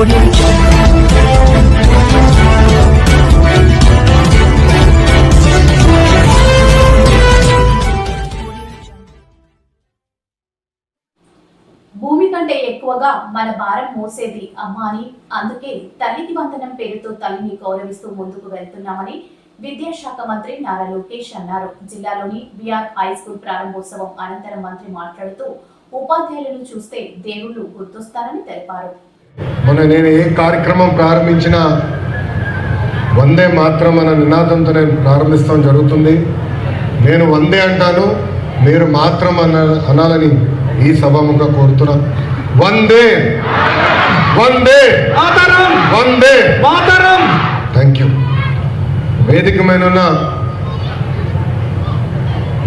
భూమి కంటే ఎక్కువగా మన భారం మోసేది అమ్మ అని, అందుకే తల్లికి వందనం పేరుతో తల్లిని గౌరవిస్తూ ముందుకు వెళ్తున్నామని విద్యాశాఖ మంత్రి నారా లోకేష్ అన్నారు. జిల్లాలోని బిఆర్ హై స్కూల్ ప్రారంభోత్సవం అనంతరం మంత్రి మాట్లాడుతూ ఉపాధ్యాయులను చూస్తే దేవుళ్లు గుర్తొస్తారని తెలిపారు. మొన్న నేను ఏ కార్యక్రమం ప్రారంభించినా వందే మాత్రం అన్న నినాదంతో నేను ప్రారంభిస్తాం జరుగుతుంది. నేను వందే అంటాను, మీరు మాత్రం అనాలని ఈ సభాముఖంగా కోరుతున్నాం. వందే వందే వందే మాతరం. Thank you. వేదికమైన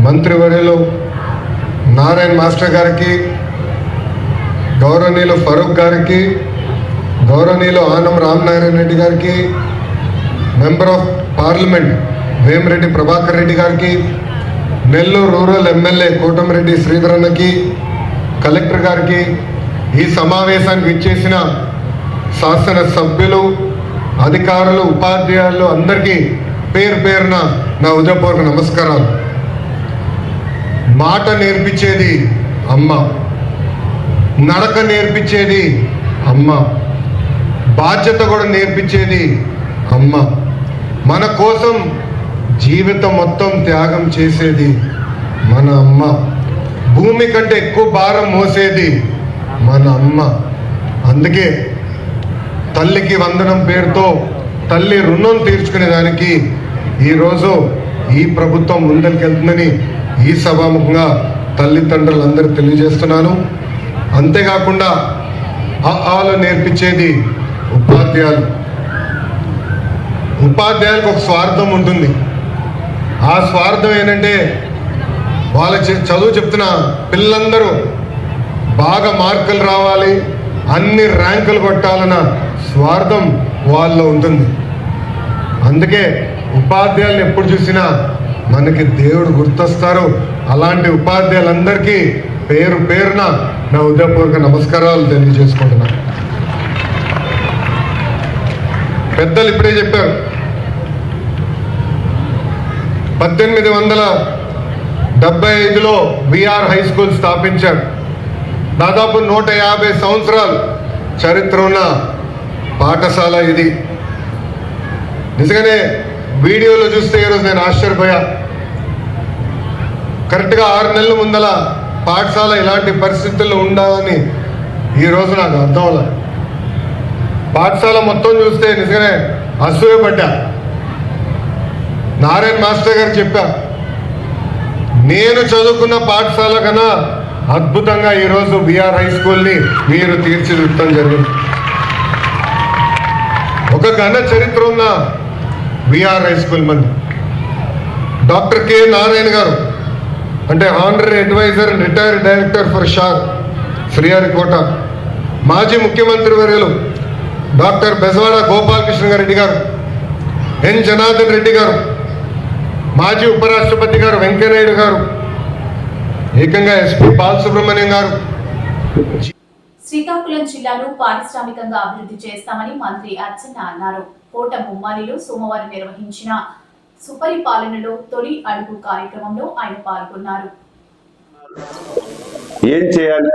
మంత్రివర్యులు నారాయణ మాస్టర్ గారికి, గౌరవనీయులు ఫరూక్ గారికి, గౌరవనీయులు ఆనం రామనారాయణ రెడ్డి గారికి, member of parliament Vemireddy Prabhakar Reddy గారికి, నెల్లూరు రూరల్ ఎమ్మెల్యే కోటమిరెడ్డి శ్రీధరన్నకి, కలెక్టర్ గారికి, ఈ సమావేశానికి ఇచ్చేసిన శాసన సభ్యులు, అధికారులు, ఉపాధ్యాయులు అందరికీ పేరు పేరున నా హృదయపూర్వక నమస్కారాలు. మాట నేర్పించేది అమ్మ, నడక నేర్పించేది అమ్మ, బాధ్యత కూడా నేర్పించేది అమ్మ, మన కోసం జీవితం మొత్తం త్యాగం చేసేది మన అమ్మ, భూమి కంటే ఎక్కువ భారం మోసేది మన అమ్మ. అందుకే తల్లికి వందనం పేరుతో తల్లి రుణం తీర్చుకునే దానికి ఈరోజు ఈ ప్రభుత్వం ముందరికెళ్తుందని ఈ సభాముఖంగా తల్లిదండ్రులందరూ తెలియజేస్తున్నాను. అంతేకాకుండా ఆలు నేర్పించేది ఉపాధ్యాయులు. ఉపాధ్యాయులకు ఒక స్వార్థం ఉంటుంది. ఆ స్వార్థం ఏంటంటే వాళ్ళ చదువు చెప్తున్న పిల్లలందరూ బాగా మార్కులు రావాలి, అన్ని ర్యాంకులు కొట్టాలన్న స్వార్థం వాళ్ళలో ఉంటుంది. అందుకే ఉపాధ్యాయులను ఎప్పుడు చూసినా మనకి దేవుడు గుర్తొస్తారు. అలాంటి ఉపాధ్యాయులందరికీ పేరు పేరున నా హృదయపూర్వక నమస్కారాలు తెలియజేసుకుంటున్నాను. పెద్దలు ఇప్పుడే చెప్పారు, 1875లో బిఆర్ హై స్కూల్ స్థాపించారు. దాదాపు 150 సంవత్సరాలు చరిత్ర ఉన్న పాఠశాల ఇది. నిజంగానే వీడియోలో చూస్తే ఈరోజు నేను ఆశ్చర్యపోయా. కరెక్ట్గా 6 నెలల ముందల పాఠశాల ఇలాంటి పరిస్థితుల్లో ఉండాలని ఈరోజు నాకు అర్థం అవ్వలే. పాఠశాల మొత్తం చూస్తే నిజంగానే అసూయపడ్డా. నారాయణ మాస్టర్ గారు చెప్పా, నేను చదువుకున్న పాఠశాల కన్నా అద్భుతంగా ఈరోజు బిఆర్ హై స్కూల్ని మీరు తీర్చిదిద్దడం జరిగింది. ఒక ఘన చరిత్ర ఉన్న బిఆర్ హై స్కూల్ మంది. డాక్టర్ కె నారాయణ గారు అంటే honorary adviser and retired director for SHAR Sriharikota, మాజీ ముఖ్యమంత్రి వర్యులు డాక్టర్ బెజవాడ గోపాలకృష్ణ రెడ్డి గారు, ఎన్ జనార్దన్ రెడ్డి గారు, మాజీ ఉపరాష్ట్రపతి గారు వెంకయ్యనాయుడు గారు, ఏకంగా ఎస్పీ బాలసుబ్రహ్మణ్యం గారు. శ్రీకాకుళం జిల్లాను పారిశ్రామికంగా అభివృద్ధి చేస్తామని మంత్రి అచ్చెన్న అన్నారు. కోట ముమ్మారిలో సోమవారం నిర్వహించిన సుపరిపాలనలో తొలి అడుగు కార్యక్రమంలో ఆయన పాల్గొన్నారు. ఏం చేయాలి?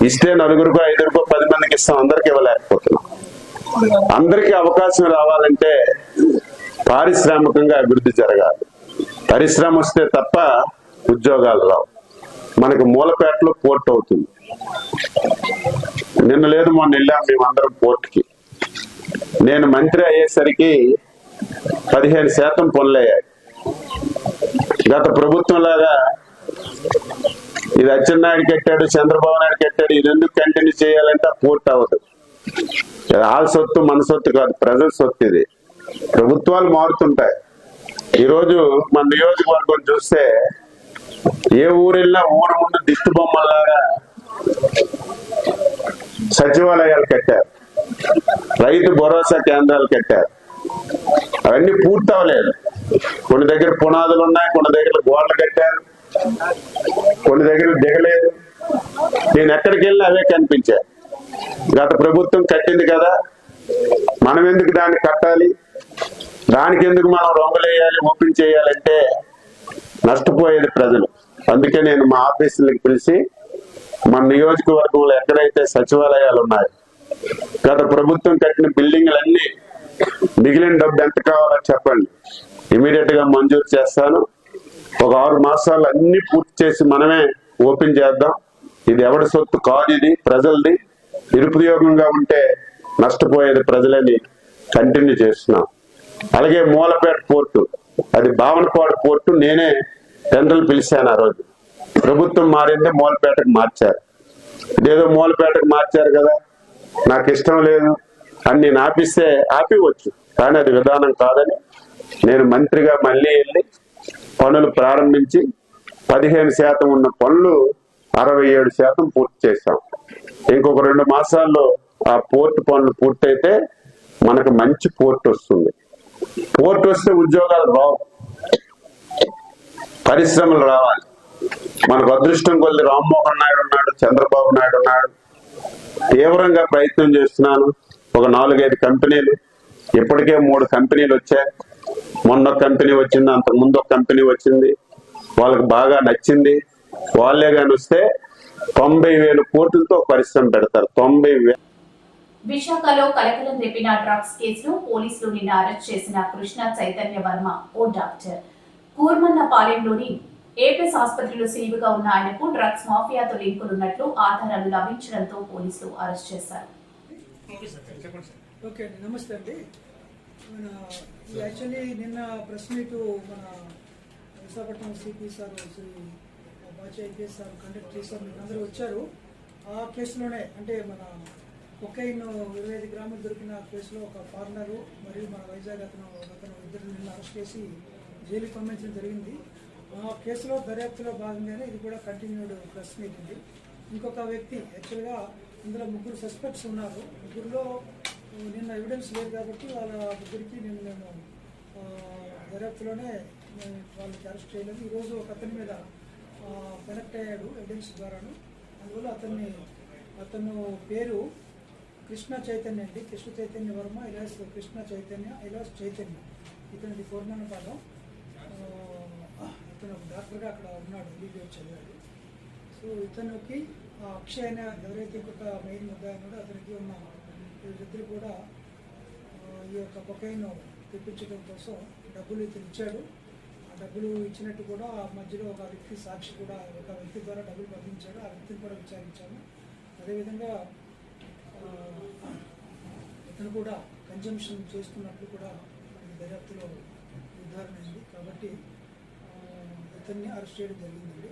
ఇస్తే నలుగురికో 5కో 10 మందికి ఇస్తాం, అందరికి ఇవ్వలేకపోతున్నాం. అందరికీ అవకాశం రావాలంటే పారిశ్రామికంగా అభివృద్ధి జరగాలి. పరిశ్రమ వస్తే తప్ప ఉద్యోగాలు రావు. మనకు మూలపేటలో పోర్ట్ అవుతుంది. నిన్న లేదు మొన్న వెళ్ళాం మేమందరం పోర్ట్కి. నేను మంత్రి అయ్యేసరికి 15% పనులయ్యాయి. గత ప్రభుత్వం లాగా ఇది అచ్చెన్నాయుడు కట్టాడు, చంద్రబాబు నాయుడు కట్టాడు, ఇది ఎందుకు కంటిన్యూ చేయాలంటే పోర్ట్ అవ్వదు. వాళ్ళ సొత్తు మన సొత్తు కాదు, ప్రజల సొత్తు. ఇది ప్రభుత్వాలు మారుతుంటాయి. ఈరోజు మన నియోజకవర్గం చూస్తే ఏ ఊరు వెళ్ళినా ఊరు ముందు దిష్టి బొమ్మలాగా సచివాలయాలు కట్టారు, రైతు భరోసా కేంద్రాలు కట్టారు. అవన్నీ పూర్తి అవ్వలేదు. కొన్ని దగ్గర పునాదులు ఉన్నాయి, కొన్ని దగ్గర గోడలు కట్టారు, కొన్ని దగ్గర దిగలేదు. నేను ఎక్కడికి వెళ్ళినా అవే కనిపించాయి. గత ప్రభుత్వం కట్టింది కదా, మనం ఎందుకు దాన్ని కట్టాలి, దానికి ఎందుకు మనం రొంగలేయాలి, ఓపెన్ చేయాలంటే నష్టపోయేది ప్రజలు. అందుకే నేను మా ఆఫీసులకు పిలిచి మన నియోజకవర్గంలో ఎక్కడైతే సచివాలయాలు ఉన్నాయో గత ప్రభుత్వం కట్టిన బిల్డింగ్లన్నీ మిగిలిన డబ్బు ఎంత కావాలో చెప్పండి, ఇమీడియట్ గా మంజూరు చేస్తాను. ఒక 6 మాసాలు అన్ని పూర్తి చేసి మనమే ఓపెన్ చేద్దాం. ఇది ఎవరి సొత్తు కాదు, ఇది ప్రజలది. నిరుపయోగంగా ఉంటే నష్టపోయేది ప్రజలని కంటిన్యూ చేస్తున్నాం. అలాగే మూలపేట పోర్టు, అది భావనపాడు పోర్టు నేనే టెండర్లు పిలిచాను. ఆ రోజు ప్రభుత్వం మారింది, మూలపేటకు మార్చారు. ఇదేదో మూలపేటకు మార్చారు కదా, నాకు ఇష్టం లేదు అని నేను ఆపిస్తే ఆపివచ్చు, కానీ అది విధానం కాదని నేను మంత్రిగా మళ్ళీ వెళ్ళి పనులు ప్రారంభించి 15% ఉన్న పనులు 67% పూర్తి చేశాం. ఇంకొక 2 మాసాల్లో ఆ పోర్టు పనులు పూర్తయితే మనకు మంచి పోర్టు వస్తుంది. పోర్టు వస్తే ఉద్యోగాలు రావు, పరిశ్రమలు రావాలి. మనకు అదృష్టం కొద్ది రామ్మోహన్ నాయుడు ఉన్నాడు, చంద్రబాబు నాయుడు ఉన్నాడు. తీవ్రంగా ప్రయత్నం చేస్తున్నాను. ఒక 4-5 కంపెనీలు, ఇప్పటికే 3 కంపెనీలు వచ్చాయి. మొన్న కంపెనీ వచ్చింది, అంతకు ముందు ఒక కంపెనీ వచ్చింది. వాళ్ళకి బాగా నచ్చింది. వాళ్ళే కానీ వస్తే 90,000 కోట్లతో పరిశ్రమ పెడతారు. 90,000. విశాఖలో కలకలం రేపిన డ్రగ్స్ కేసులో పోలీసులు నిన్న అరెస్ట్ చేసిన కృష్ణ చైతన్య వర్మ ఓ డాక్టర్. కూర్మన్నపాలెంలోని ఏపీఎస్ ఆసుపత్రిలో సిలివిగా ఉన్న ఆయనకు డ్రగ్స్ మాఫియాతో లింకులున్నట్లు ఆధారాలు లభించడంతో పోలీసులు అరెస్ట్ చేశారు. ఓకే అండి, నమస్తే అండి. యాక్చువల్లీ నిన్న ప్రెస్ మీట్ మన Visakhapatnam CP sir Shri Bachi IPS sir conduct చేశారు. మీరు అందరూ వచ్చారు. ఆ కేసులోనే అంటే మన కొకైన్ 25 గ్రాములు దొరికిన కేసులో ఒక ఫారినరు మరియు మన వైజాగ్ అతను ఇద్దరు నిన్న అరెస్ట్ చేసి జైలుకి పంపించడం జరిగింది. ఆ కేసులో దర్యాప్తులో భాగంగానే ఇది కూడా కంటిన్యూడ్ ప్రెస్ మీట్ ఉంది. ఇంకొక వ్యక్తి యాక్చువల్గా ఇందులో 3 సస్పెక్ట్స్ ఉన్నారు. 3లో నిన్న ఎవిడెన్స్ లేదు కాబట్టి వాళ్ళ ముగ్గురికి నిన్న మేము దర్యాప్తులోనే వాళ్ళకి అరెస్ట్ చేయలేదు. ఈరోజు ఒక అతని మీద కనెక్ట్ అయ్యాడు ఎవిడెన్స్ ద్వారాను. అందువల్ల అతను పేరు కృష్ణ చైతన్య అండి, కృష్ణ చైతన్య వర్మ ఇలాస్ కృష్ణ చైతన్య ఇలాస్ చైతన్య. ఇతనిది పూర్ణపాదం. ఇతను డాక్టర్గా అక్కడ ఉన్నాడు, ఎంబీబీఎస్ చదివాడు. సో ఇతనికి అక్షయ్ అనే ఎవరైతే ఇంకొక మెయిన్ ముద్దాయి ఉన్నాడో అతనికి ఉన్న వీళ్ళిద్దరు కూడా ఈ యొక్క కొకైన్ తెప్పించడం కోసం డబ్బులు ఇతను ఇచ్చాడు. ఆ డబ్బులు ఇచ్చినట్టు కూడా ఆ మధ్యలో ఒక వ్యక్తి సాక్షి కూడా ఒక వ్యక్తి ద్వారా డబ్బులు పంపించాడు. ఆ వ్యక్తిని కూడా విచారించాము. అదేవిధంగా ఇతను కూడా కన్జంప్షన్ చేస్తున్నట్లు కూడా మనకి దర్యాప్తులో నిర్ధారణ అయింది. కాబట్టి ఇతన్ని అరెస్ట్ చేయడం జరిగిందండి.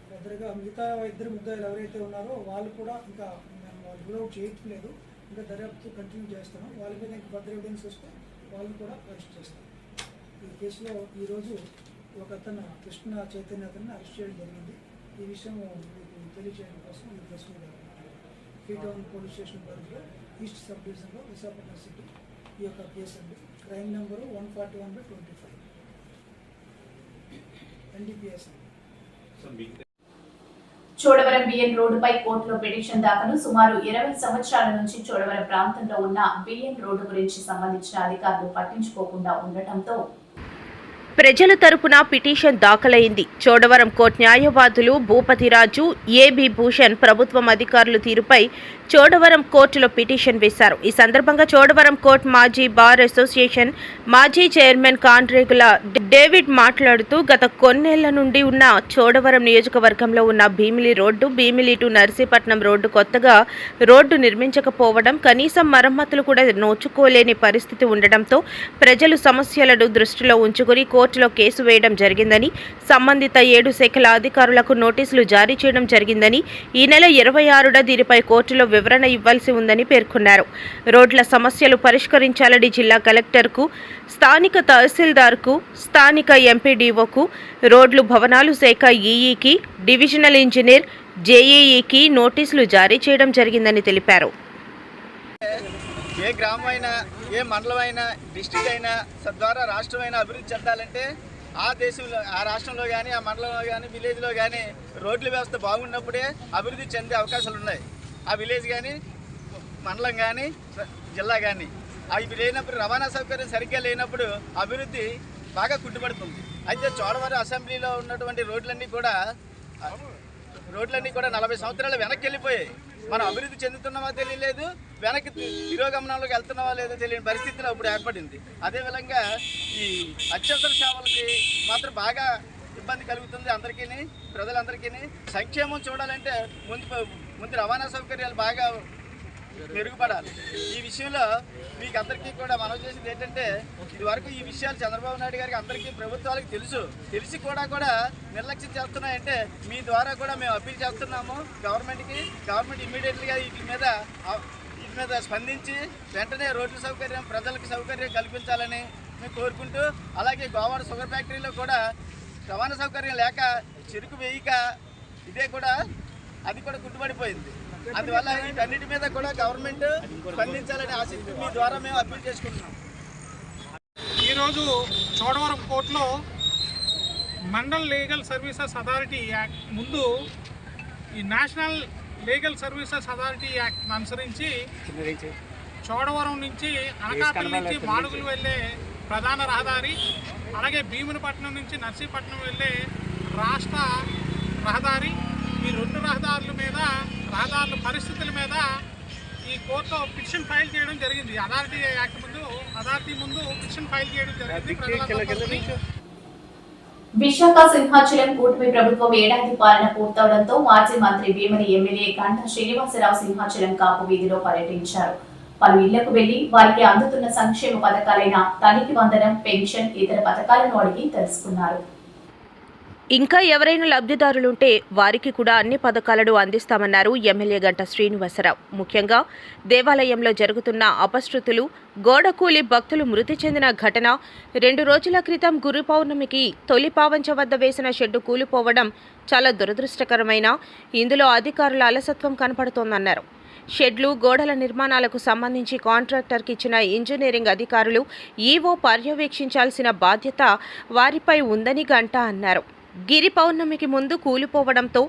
ఫర్దర్గా మిగతా 2 ముద్దాయిలు ఎవరైతే ఉన్నారో వాళ్ళు కూడా ఇంకా మేము వాళ్ళు రూల్ చేయట్లేదు, ఇంకా దర్యాప్తు కంటిన్యూ చేస్తున్నాం. వాళ్ళ మీద ఇంకా ఫర్దర్ ఎవిడెన్స్ వస్తే వాళ్ళని కూడా అరెస్ట్ చేస్తాం. ఈ కేసులో ఈరోజు ఒక అతను కృష్ణ చైతన్య అతన్ని అరెస్ట్ చేయడం జరిగింది. ఈ విషయం మీకు తెలియజేయడం కోసం ఈ ప్రెస్ మీద ఫ్రీటౌన్ పోలీస్ స్టేషన్ పరిధిలో ఈస్ట్ సబ్ డివిజన్లో విశాఖపట్నం సిటీ ఈ యొక్క కేసు అండి. Crime number 141/25 NDPS. Chodavaram BN రోడ్డుపై కోర్టులో పిటిషన్ దాఖలు. సుమారు 20 సంవత్సరాల నుంచి చోడవరం ప్రాంతంలో ఉన్న బిఎన్ రోడ్డు గురించి సంబంధించిన అధికారులు పట్టించుకోకుండా ఉండటంతో ప్రజల తరపున పిటిషన్ దాఖలైంది. చోడవరం కోర్టు న్యాయవాదులు భూపతిరాజు, ఏబి భూషణ్ ప్రభుత్వం అధికారుల తీరుపై చోడవరం కోర్టులో పిటిషన్ వేశారు. ఈ సందర్భంగా చోడవరం కోర్టు మాజీ బార్ అసోసియేషన్ మాజీ చైర్మన్ కాండ్రేగుల డేవిడ్ మాట్లాడుతూ గత కొన్నేళ్ల నుండి ఉన్న చోడవరం నియోజకవర్గంలో ఉన్న Bheemili road, Bheemili to Narsipatnam road కొత్తగా రోడ్డు నిర్మించకపోవడం, కనీసం మరమ్మతులు కూడా నోచుకోలేని పరిస్థితి ఉండడంతో ప్రజలు సమస్యలను దృష్టిలో ఉంచుకుని కోర్టులో కేసు వేయడం జరిగిందని, సంబంధిత 7 శాఖల అధికారులకు నోటీసులు జారీ చేయడం జరిగిందని, ఈ నెల 26న దీనిపై కోర్టులో వివరణ ఇవ్వాల్సి ఉందని పేర్కొన్నారు. రోడ్ల సమస్యలు పరిష్కరించాలని జిల్లా కలెక్టర్కు, స్థానిక తహసీల్దార్కు, స్థానిక ఎంపీడీఓకు, రోడ్లు భవనాలు శాఖ ఈఈకి, డివిజనల్ ఇంజనీర్ జేఈఈకి నోటీసులు జారీ చేయడం జరిగిందని తెలిపారు. ఏ గ్రామం అయినా, ఏ మండలం అయినా, డిస్ట్రిక్ట్ అయినా, తద్వారా రాష్ట్రం అయినా అభివృద్ధి చెందాలంటే ఆ దేశంలో, ఆ రాష్ట్రంలో కానీ, ఆ మండలంలో కానీ, విలేజ్లో కానీ రోడ్ల వ్యవస్థ బాగున్నప్పుడే అభివృద్ధి చెందే అవకాశాలు ఉన్నాయి. ఆ విలేజ్ కానీ మండలం కానీ జిల్లా కానీ అవి లేనప్పుడు రవాణా సౌకర్యం సరిగ్గా లేనప్పుడు అభివృద్ధి బాగా కుంటుపడుతుంది. అయితే చోడవరం అసెంబ్లీలో ఉన్నటువంటి రోడ్లన్నీ కూడా 40 సంవత్సరాలు వెనక్కి వెళ్ళిపోయాయి. మనం అభివృద్ధి చెందుతున్నామో తెలియలేదు, వెనక్కి తిరోగమనంలోకి వెళ్తున్నామో లేదో తెలియని పరిస్థితిలో ఇప్పుడు ఏర్పడింది. అదేవిధంగా ఈ అత్యవసర సేవలకి మాత్రం బాగా ఇబ్బంది కలుగుతుంది అందరికీ, ప్రజలందరికీ. సంక్షేమం చూడాలంటే ముందు రవాణా సౌకర్యాలు బాగా మెరుగుపడాలి. ఈ విషయంలో మీకు అందరికీ కూడా మనం చేసేది ఏంటంటే, ఇదివరకు ఈ విషయాలు చంద్రబాబు నాయుడు గారికి అందరికీ ప్రభుత్వాలకు తెలిసి కూడా నిర్లక్ష్యం చేస్తున్నాయంటే మీ ద్వారా కూడా మేము అప్పీల్ చేస్తున్నాము గవర్నమెంట్కి. గవర్నమెంట్ ఇమ్మీడియట్గా వీటి మీద స్పందించి వెంటనే రోడ్ల సౌకర్యం ప్రజలకు సౌకర్యం కల్పించాలని మేము కోరుకుంటూ, అలాగే గోవాడ షుగర్ ఫ్యాక్టరీలో కూడా రవాణా సౌకర్యం లేక చెరుకు వేయక అది కూడా కుంటుపడిపోయింది. అందువల్ల వీటన్నిటి మీద కూడా గవర్నమెంట్ స్పందించాలని ఆశిస్తూ మీ ద్వారా మేము అప్పీల్ చేసుకుంటున్నాం. ఈరోజు చోడవరం కోర్టులో mandal legal services authority act ముందు ఈ నేషనల్ లీగల్ సర్వీసెస్ అథారిటీ యాక్ట్ని అనుసరించి చోడవరం నుంచి అనకాపల్లి నుంచి మాడుగులు వెళ్ళే ప్రధాన రహదారి, అలాగే భీమునిపట్నం నుంచి నర్సీపట్నం వెళ్ళే రాష్ట్ర రహదారి, ఈ 2 రహదారుల పరిస్థితుల మీద ఈ కోర్టులో పిటిషన్ ఫైల్ చేయడం జరిగింది. అథారిటీ ముందు పిటిషన్ ఫైల్ చేయడం జరిగింది. విశాఖ సింహాచలం కూటమి ప్రభుత్వం ఏడాది పాలన పూర్తవడంతో మాజీ మంత్రి భీమని ఎమ్మెల్యే గంటా శ్రీనివాసరావు సింహాచలం కాపు వీధిలో పర్యటించారు. పలు ఇళ్లకు వెళ్లి వారికి అందుతున్న సంక్షేమ పథకాలైన తల్లికి వందనం, పెన్షన్, ఇతర పథకాలను అడిగి తెలుసుకున్నారు. ఇంకా ఎవరైనా లబ్ధిదారులుంటే వారికి కూడా అన్ని పథకాలను అందిస్తామన్నారు ఎమ్మెల్యే గంటా శ్రీనివాసరావు. ముఖ్యంగా దేవాలయంలో జరుగుతున్న అపశృతులు, గోడకూలి భక్తులు మృతి చెందిన ఘటన, 2 రోజుల క్రితం గురు పౌర్ణమికి తొలి పావంచ వద్ద వేసిన షెడ్డు కూలిపోవడం చాలా దురదృష్టకరమైన, ఇందులో అధికారుల అలసత్వం కనపడుతోందన్నారు. షెడ్లు, గోడల నిర్మాణాలకు సంబంధించి కాంట్రాక్టర్కి ఇచ్చిన ఇంజనీరింగ్ అధికారులు, ఈవో పర్యవేక్షించాల్సిన బాధ్యత వారిపై ఉందని గంటా అన్నారు. గిరి పౌర్ణమికి ముందు కూలిపోవడంతో,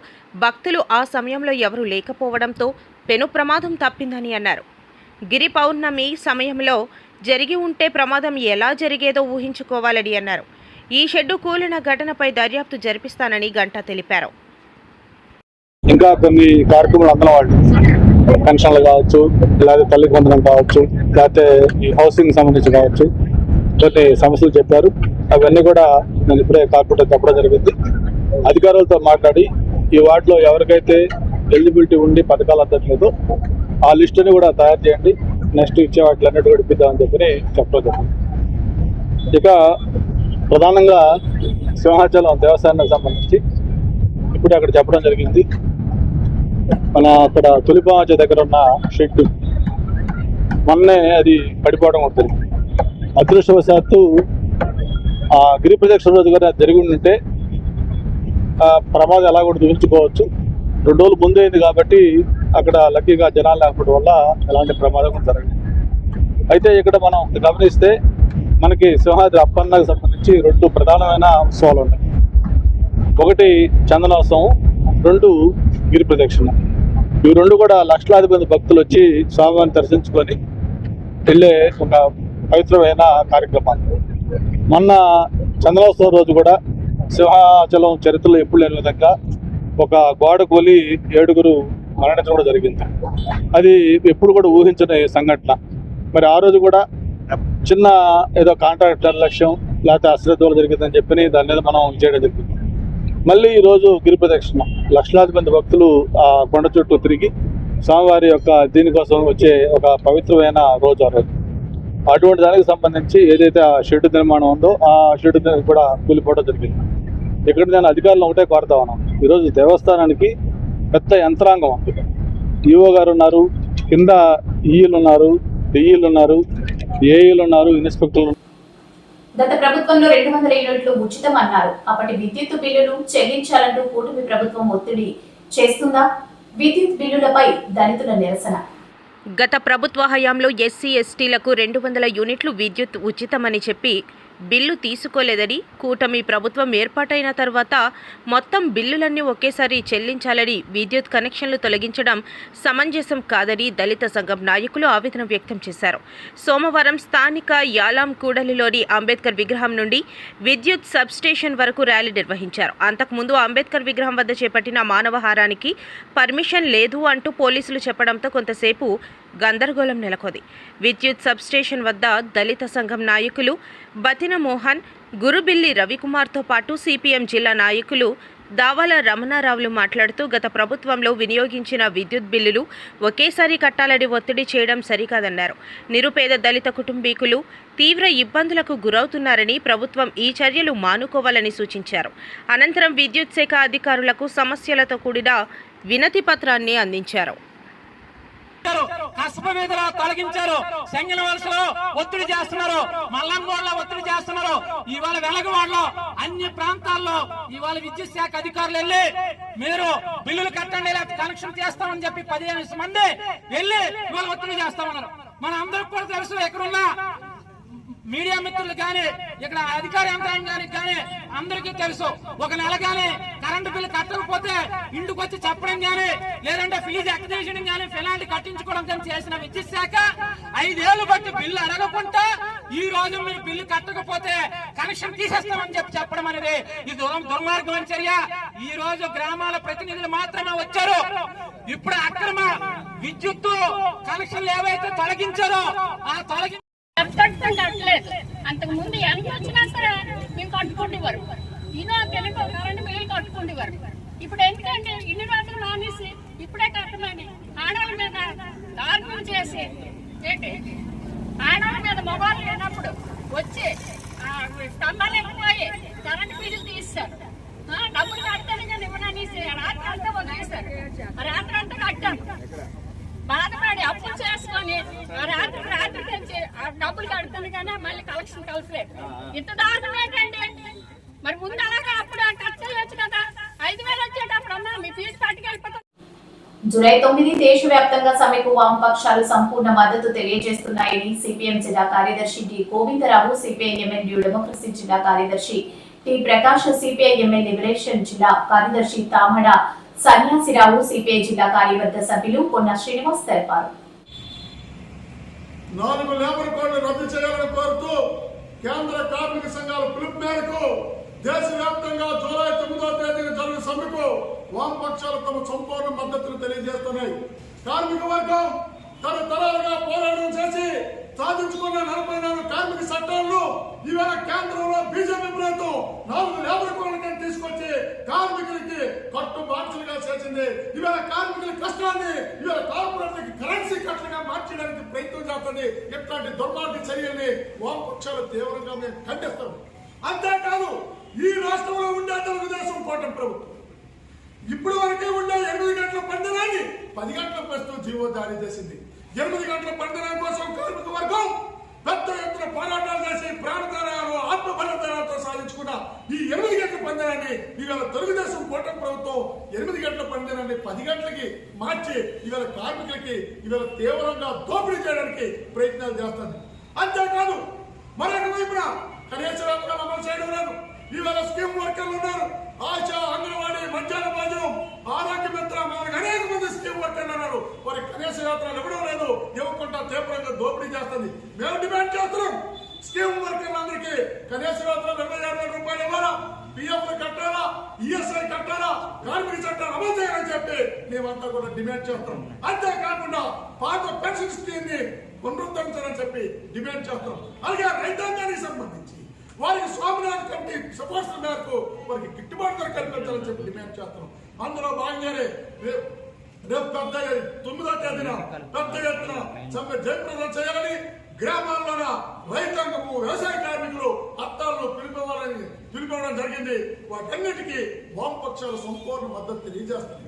భక్తులు ఆ సమయంలో ఎవరూ లేకపోవడంతో పెను ప్రమాదం తప్పిందని అన్నారు. గిరి పౌర్ణమి సమయంలో జరిగి ఉంటే ప్రమాదం ఎలా జరిగేదో ఊహించుకోవాలని అన్నారు. ఈ షెడ్డు కూలిన ఘటనపై దర్యాప్తు జరిపిస్తానని గంటా తెలిపారు. ఇంకా కొన్ని కార్యక్రమాలు అందరం వాళ్ళు పెన్షన్లు కావచ్చు, లేకపోతే తల్లికి వందనం కావచ్చు, లేకపోతే ఈ హౌసింగ్ సంబంధించి కావచ్చు, కొన్ని సమస్యలు చెప్పారు. అవన్నీ కూడా నేను ఇప్పుడే కార్పొరేటర్ చెప్పడం జరిగింది. అధికారులతో మాట్లాడి ఈ వార్డులో ఎవరికైతే ఎలిజిబిలిటీ ఉండి పథకాలు అందట్లేదో ఆ లిస్టుని కూడా తయారు చేయండి, నెక్స్ట్ ఇచ్చే వాటిలన్నిటి కూడా ఇప్పిద్దామని చెప్పి చెప్పడం జరిగింది. ఇక ప్రధానంగా సింహాచలం దేవస్థానానికి సంబంధించి ఇప్పుడు అక్కడ చెప్పడం జరిగింది. మన అక్కడ తొలిపాంచ దగ్గర ఉన్న షెడ్ మొన్నే అది పడిపోవడం ఉంటుంది. అదృష్టవశాత్తు ఆ గిరి ప్రదక్షిణ రోజు కూడా జరిగి ఉంటే ప్రమాదం ఎలా కూడా చూపించుకోవచ్చు. 2 రోజులు ముందు అయింది కాబట్టి అక్కడ లక్కీగా జనాలు లేకపోవడం వల్ల ఎలాంటి ప్రమాదం కూడా జరగదు. అయితే ఇక్కడ మనం గమనిస్తే మనకి సింహాద్రి అప్పన్నకు సంబంధించి 2 ప్రధానమైన ఉత్సవాలు ఉన్నాయి. ఒకటి చందనోత్సవం, 2 గిరి ప్రదక్షిణ. ఇవి 2 కూడా లక్షలాది మంది భక్తులు వచ్చి స్వామివారిని దర్శించుకొని వెళ్ళే ఒక పవిత్రమైన కార్యక్రమాలు. మొన్న చందనోత్సవం రోజు కూడా సింహాచలం చరిత్రలో ఎప్పుడు లేని విధంగా ఒక గోడ కూలి 7 మరణించడం కూడా జరిగింది. అది ఎప్పుడు కూడా ఊహించని సంఘటన. మరి ఆ రోజు కూడా చిన్న ఏదో కాంట్రాక్ట్ నిర్లక్ష్యం లేకపోతే అశ్రద్ధ జరిగిందని చెప్పి దాని మీద మనం చేయడం జరిగింది. మళ్ళీ ఈరోజు గిరి ప్రదక్షిణ, లక్షలాది మంది భక్తులు ఆ కొండ చుట్టూ తిరిగి స్వామివారి యొక్క దీనికోసం వచ్చే ఒక పవిత్రమైన రోజు ఆ రోజు. అటువంటి దానికి సంబంధించి ఏదైతే ఆ షెడ్డు నిర్మాణం ఉందో ఆ షెడ్డు కూడా కూలిపోవడం జరిగింది. ఇక్కడ నేను అధికారులు ఒకటే కోరుతా ఉన్నాను, ఈరోజు దేవస్థానానికి పెద్ద యంత్రాంగం ఉంది. ఈఓ గారు ఉన్నారు, కింద ఈఈలు ఉన్నారు, డిఈలు ఉన్నారు, ఏఈలు ఉన్నారు, ఇన్స్పెక్టర్లు. గత ప్రభుత్వంలో 200 యూనిట్లు ఉచితం అన్నారు. అప్పటి విద్యుత్ బిల్లులు చెల్లించాలంటూ కూటమి ప్రభుత్వం ఒత్తిడి చేస్తుందా? విద్యుత్ బిల్లులపై దళితుల నిరసన. గత ప్రభుత్వ హయాంలో ఎస్సీ ఎస్టీలకు 200 యూనిట్లు విద్యుత్ ఉచితమని చెప్పి బిల్లు తీసుకోలేదని, కూటమి ప్రభుత్వం ఏర్పాటైన తర్వాత మొత్తం బిల్లులన్నీ ఒకేసారి చెల్లించాలని, విద్యుత్ కనెక్షన్లు తొలగించడం సమంజసం కాదని దళిత సంఘం నాయకులు ఆవేదన వ్యక్తం చేశారు. సోమవారం స్థానిక యాలాం కూడలిలోని అంబేద్కర్ విగ్రహం నుండి విద్యుత్ సబ్స్టేషన్ వరకు ర్యాలీ నిర్వహించారు. అంతకుముందు అంబేద్కర్ విగ్రహం వద్ద చేపట్టిన మానవహారానికి పర్మిషన్ లేదు అంటూ పోలీసులు చెప్పడంతో కొంతసేపు గందరగోళం నెలకొంది. విద్యుత్ సబ్స్టేషన్ వద్ద దళిత సంఘం నాయకులు బతిన మోహన్, గురుబిల్లి రవికుమార్తో పాటు సిపిఎం జిల్లా నాయకులు దావాల రమణారావులు మాట్లాడుతూ గత ప్రభుత్వంలో వినియోగించిన విద్యుత్ బిల్లులు ఒకేసారి కట్టాలని ఒత్తిడి చేయడం సరికాదన్నారు. నిరుపేద దళిత కుటుంబీకులు తీవ్ర ఇబ్బందులకు గురవుతున్నారని, ప్రభుత్వం ఈ చర్యలు మానుకోవాలని సూచించారు. అనంతరం విద్యుత్ శాఖ అధికారులకు సమస్యలతో కూడిన వినతి పత్రాన్ని అందించారు. కసప మీద తొలగించారు, సెంగల వలసలో ఒత్తిడి చేస్తున్నారు, మల్లంగోడ్లో ఒత్తిడి చేస్తున్నారు. ఇవాళ వెలగవాడలో అన్ని ప్రాంతాల్లో ఇవాళ విద్యుత్ శాఖ అధికారులు వెళ్ళి మీరు బిల్లులు కట్టండి లేకపోతే కనెక్షన్ చేస్తామని చెప్పి 15 మంది వెళ్ళి ఇవాళ ఒత్తిడి చేస్తామన్నారు. మన అందరికి కూడా తెలుసు, ఎక్కడున్నా మీడియా మిత్రులు కానీ ఇక్కడ అధికార యంత్రాంగానికి కానీ అందరికీ తెలుసు, ఒక నెల కానీ కరెంటు బిల్లు కట్టకపోతే ఇంటికి వచ్చి చెప్పడం కానీ లేదంటే ఫీజు ఎక్కేయడం కానీ ఫిలాంటి కట్టించుకోవడం కానీ చేసిన విద్యుత్ శాఖ 5 ఏళ్లు బట్టి బిల్లు అడగకుండా ఈ రోజు మీరు బిల్లు కట్టకపోతే కనెక్షన్ తీసేస్తామని చెప్పడం అనేది ఇది దుర్మార్గమైన చర్య. ఈ రోజు గ్రామాల ప్రతినిధులు మాత్రమే వచ్చారు. ఇప్పుడు అక్రమ విద్యుత్ కనెక్షన్లు ఏవైతే తొలగించారో ఆ కట్టలేదు. అంతకు ముందు ఎంత వచ్చినా సరే మేము కట్టుకుంటేవారు, ఇదో తెలుగు కరెంట్ బిల్లు కట్టుకుంటేవారు. ఇప్పుడు ఎందుకంటే ఇన్ని రోజులు మానేసి ఇప్పుడే కట్టమని ఆడవాళ్ళ మీద దారుణం చేసి ఏంటి, ఆడవాళ్ళ మీద మొబైల్ లేనప్పుడు వచ్చి స్తంభాలు ఎక్కువయ్యి కరెంట్ బిల్లు తీస్తారు. డబ్బులు కట్టాను కానీ ఇవ్వననేసి రాత్రి అంతా వదిలేస్తారు. రాత్రి అంతా కట్టాను, బాధపడి అప్పు చేసుకొని రాత్రి తెచ్చి డబ్బులు కడుతుంది కానీ మళ్ళీ కలెక్షన్ కలపలేదు. ఇంత దారుణం ఏంటండి? మరి ముందు అలాగా అప్పుడు ఖర్చు కదా, 5,000 వచ్చేటప్పుడు అమ్మా మీ ఫీజు పట్టుకెళ్ళిపోతాం. జూలై 9 దేశవ్యాప్తంగా సమ్మెకు వామపక్షాలు సంపూర్ణ మద్దతు తెలియజేస్తున్నాయని సిపిఎం జిల్లా కార్యదర్శి D Govindarao, CPI ML new democracy జిల్లా కార్యదర్శి టి ప్రకాష్, సిపిఐఎంఎల్ లిబరేషన్ జిల్లా కార్యదర్శి తామడ సన్యాసిరావు, సిపిఐ జిల్లా కార్యవర్గ సభ్యులు పొన్న శ్రీనివాస్ తెలిపారు. 4 లేబర్ కోడ్లు రద్దు చేయాలని కోరుతూ కేంద్ర కార్మిక సంఘాల పిలుపు మేరకు దేశవ్యాప్తంగా జూలై 9వ తేదీన జరిగిన సమ్మెకు వామపక్షాలు తమ సంపూర్ణ మద్దతును తెలియజేస్తున్నాయి. కార్మిక వర్గం తరతరాలుగా పోరాటం చేసి సాధించుకున్న 44 కార్మిక చట్టాలను ఈవేళ కేంద్రంలో బీజేపీ ప్రభుత్వం 4 లేబర్ కోడ్లను తీసుకొచ్చి కార్మికులకి కట్టుబాటులుగా చేసింది. ఈవేళ కార్మికుల కష్టాన్ని ఈవేళ కార్పొరేట్లకి కరెన్సీ కట్టలుగా మార్చడానికి ప్రయత్నం చేస్తుంది. ఇట్లాంటి దుర్మార్గ చర్యల్ని వామపక్షాలు తీవ్రంగా మేము ఖండిస్తాం. అంతేకాదు, ఈ రాష్ట్రంలో ఉండే తెలుగుదేశం కూటమి ప్రభుత్వం ఇప్పుడు వరకే ఉండే 8 గంటల పందనాన్ని 10 గంటల ప్రస్తుతం జీవో జారీ చేసింది. 8 గంటల పందనం కోసం కార్మిక వర్గం పెద్ద ఎత్తున పోరాటాలు చేసి ప్రాణదానాలు ఆత్మబలిదానాలతో సాధించుకున్న ఈ 8 గంటల పందనాన్ని ఇవాళ తెలుగుదేశం కూటమి ప్రభుత్వం 8 గంటల పందనాన్ని 10 గంటలకి మార్చి ఇవాళ కార్మికులకి ఇవాళ తీవ్రంగా దోపిడీ చేయడానికి ప్రయత్నాలు చేస్తుంది. అంతేకాదు, మరొక వైపున కనీస వేతనాలు అమలు చేయడం లేదు. ఇవాళ స్కీమ్ వర్కర్లు ఉన్నారు, ఆశా, అంగన్వాడీ, మధ్యాహ్న భోజనం, ఆరోగ్య మిత్ర, అనేక మంది స్కీమ్ వర్కర్లు ఉన్నారు. వారి కనీస వేతనాలు ఇవ్వడం లేదు, ఇవ్వకుండా తీవ్రంగా దోపిడీ చేస్తుంది. మేము డిమాండ్ చేస్తున్నాం, స్కీమ్ వర్కర్లందరికీ కనీస వేతనాలు 26,000 రూపాయలు ఇవ్వాలా, పిఎఫ్ కట్టాలా, ఈఎస్ఐ కట్టాలా, కార్మిక చట్టాలు అమలు చేయాలని చెప్పి మేమంతా కూడా డిమాండ్ చేస్తున్నాం. అంతేకాకుండా పాత పెన్షన్ స్కీమ్ ని పునరుద్ధరించాలని చెప్పి డిమాండ్ చేస్తున్నాం. అలాగే రైతాంగానికి సంబంధించి వారికి స్వామినాథన్ కమిటీ సిఫార్సుల మేరకు వారికి గిట్టుబాటు ధర కల్పించాలని చెప్పి డిమాండ్ చేస్తున్నాం. అందులో భాగంగానే రేపు 9వ తేదీన పెద్ద ఎత్తున సమ్మె జయప్రదం చేయాలని, గ్రామాల్లోన రైతాంగము, వ్యవసాయ కార్మికులు అత్తాలను పిలిపివ్వడం జరిగింది. వాటన్నిటికీ వామపక్షాలు సంపూర్ణ మద్దతు తెలియజేస్తుంది.